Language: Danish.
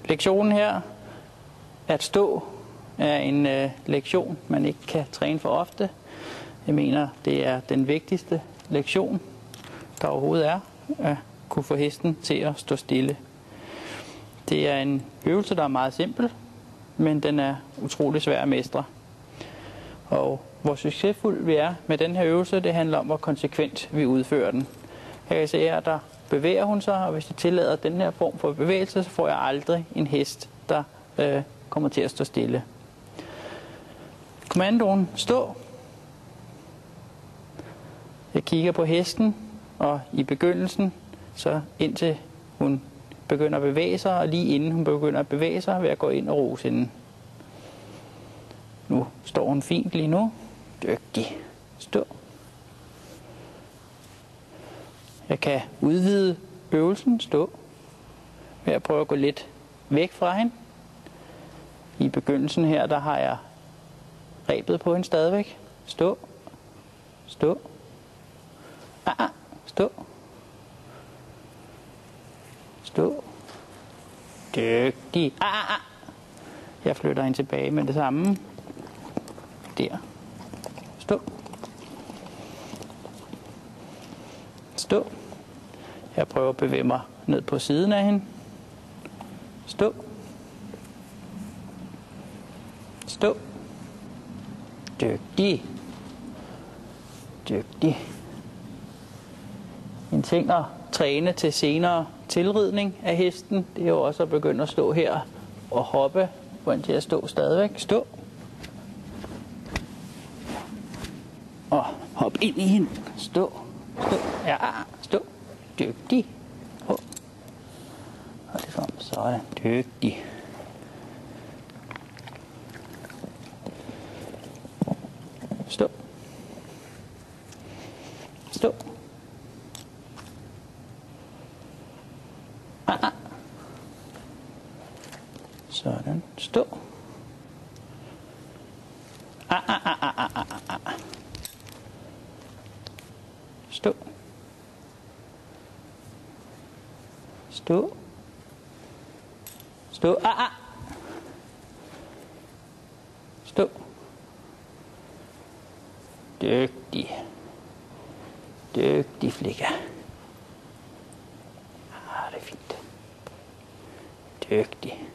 Lektionen her, at stå, er en lektion, man ikke kan træne for ofte. Jeg mener, det er den vigtigste lektion, der overhovedet er, at kunne få hesten til at stå stille. Det er en øvelse, der er meget simpel, men den er utrolig svær at mestre. Og hvor succesfuld vi er med den her øvelse, det handler om, hvor konsekvent vi udfører den. Her kan se her, der bevæger hun sig, og hvis jeg tillader den her form for bevægelse, så får jeg aldrig en hest, der kommer til at stå stille. Kommandoen stå. Jeg kigger på hesten, og i begyndelsen, så indtil hun begynder at bevæge sig, og lige inden hun begynder at bevæge sig, vil jeg gå ind og rose hende. Nu står hun fint lige nu. Dygtig. Stå. Jeg kan udvide øvelsen. Stå. Ved at prøve at gå lidt væk fra hende. I begyndelsen her, der har jeg rebet på hende stadigvæk. Stå. Stå. Stå. Stå. Dygtig. Jeg flytter hende tilbage med det samme. Der. Stå. Stå. Jeg prøver at bevæge mig ned på siden af hende. Stå. Stå. Dygtig. Dygtig. En ting at træne til senere tilridning af hesten, det er jo også at begynde at stå her og hoppe, få hende til at stå stadigvæk. Stå. Og hop ind i hende. Stå. Stå. Ja, stå. Dygtig. Og det frem. Sådan. Dygtig. Stå. Stå. Sådan. Stå. Stå. Stå. Stå. Stå. Dygtig. Dygtig flicka. Det er fint. Dygtig.